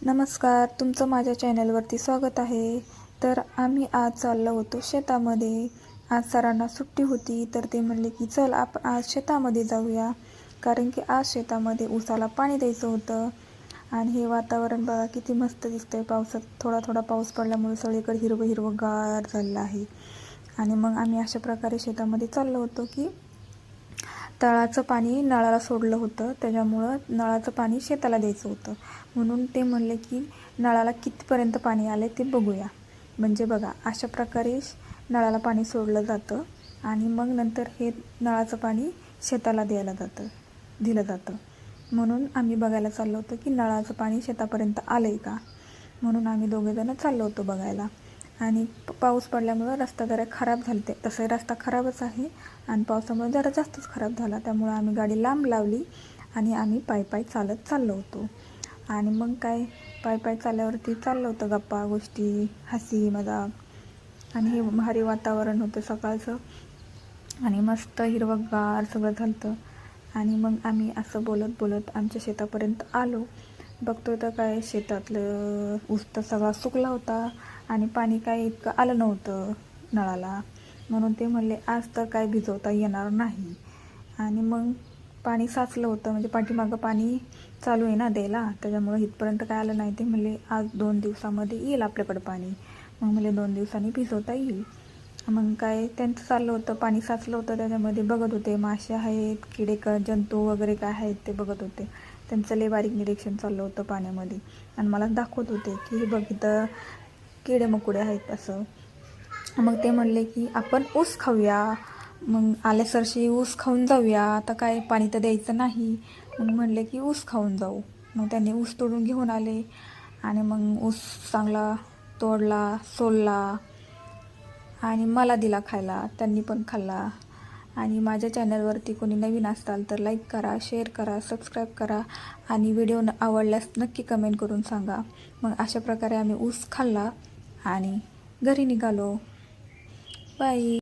नमस्कार, तुमचं माझ्या चॅनलवरती स्वागत आहे. तर आम्ही आज चाललो होतो शेतामध्ये. आज सरांना सुट्टी होती, तर ते म्हणले की चल आपण आज शेतामध्ये जाऊया, कारण की आज शेतामध्ये ऊसाला पाणी द्यायचं होतं. आणि हे वातावरण बघा किती मस्त दिसतंय. पावसात थोडा थोडा पाऊस पडल्यामुळे सगळीकडे हिरवं हिरवं गार झालेलं आहे. आणि मग आम्ही अशा प्रकारे शेतामध्ये चाललो होतो की तळाचं पाणी नळाला सोडलं होतं, त्याच्यामुळं नळाचं पाणी शेताला द्यायचं होतं. म्हणून ते म्हणले की नळाला कितीपर्यंत पाणी आले ते बघूया. म्हणजे बघा अशा प्रकारे नळाला पाणी सोडलं जातं आणि मग नंतर हे नळाचं पाणी शेताला दिलं जातं. म्हणून आम्ही बघायला चाललो होतो की नळाचं पाणी शेतापर्यंत आलं आहे का. म्हणून आम्ही दोघेजणं चाललो होतो बघायला. आणि पाऊस पडल्यामुळं रस्ता जरा खराब झाला. तसंही रस्ता खराबच आहे आणि पावसामुळे जरा जास्तच खराब झाला. त्यामुळं आम्ही गाडी लांब लावली आणि आम्ही पायी चालत चाललो होतो. आणि मग काय पायी चालल्यावरती चाललं होतं गप्पा गोष्टी, हसी मजाक. आणि हे भारी वातावरण होतं सकाळचं आणि मस्त हिरवंगार सगळं झालं होतं. आणि मग आम्ही असं बोलत बोलत आमच्या शेतापर्यंत आलो. बघतोय तर काय शेतातलं ऊस तर सगळा सुकला होता आणि पाणी काय इतकं आलं नव्हतं नळाला. म्हणून ते म्हणले आज तर काय भिजवता येणार नाही. आणि मग पाणी साचलं होतं, म्हणजे पाठीमागं पाणी चालू आहे ना द्यायला, त्याच्यामुळं इथपर्यंत काय आलं नाही. ते म्हणले आज 2 दिवसामध्ये येईल आपल्याकडं पाणी. मग म्हणले 2 दिवसांनी भिजवता येईल. मग काय त्यांचं चाललं होतं, पाणी साचलं होतं त्याच्यामध्ये बघत होते मासे आहेत, जंतू वगैरे काय आहेत ते बघत होते. त्यांचं लय बारीक निरीक्षण चाललं होतं पाण्यामध्ये. आणि मला दाखवत होते की हे बघ इथं किडे मकोडे आहेत असं. मग ते म्हणले की आपण ऊस खाऊया. मग आल्यासरशी ऊस खाऊन जाऊया, आता काय पाणी तर द्यायचं नाही. मग म्हणले की ऊस खाऊन जाऊ. मग त्यांनी ऊस तोडून घेऊन आले आणि मग ऊस चांगला तोडला, सोलला आणि मला दिला खायला. त्यांनी पण खाल्ला. आणि माझ्या चॅनलवरती कोणी नवीन असाल तर लाईक करा, शेअर करा, सबस्क्राईब करा आणि व्हिडिओ आवडल्यास नक्की कमेंट करून सांगा. मग अशा प्रकारे आम्ही ऊस खाल्ला आणि घरी निघालो. बाय.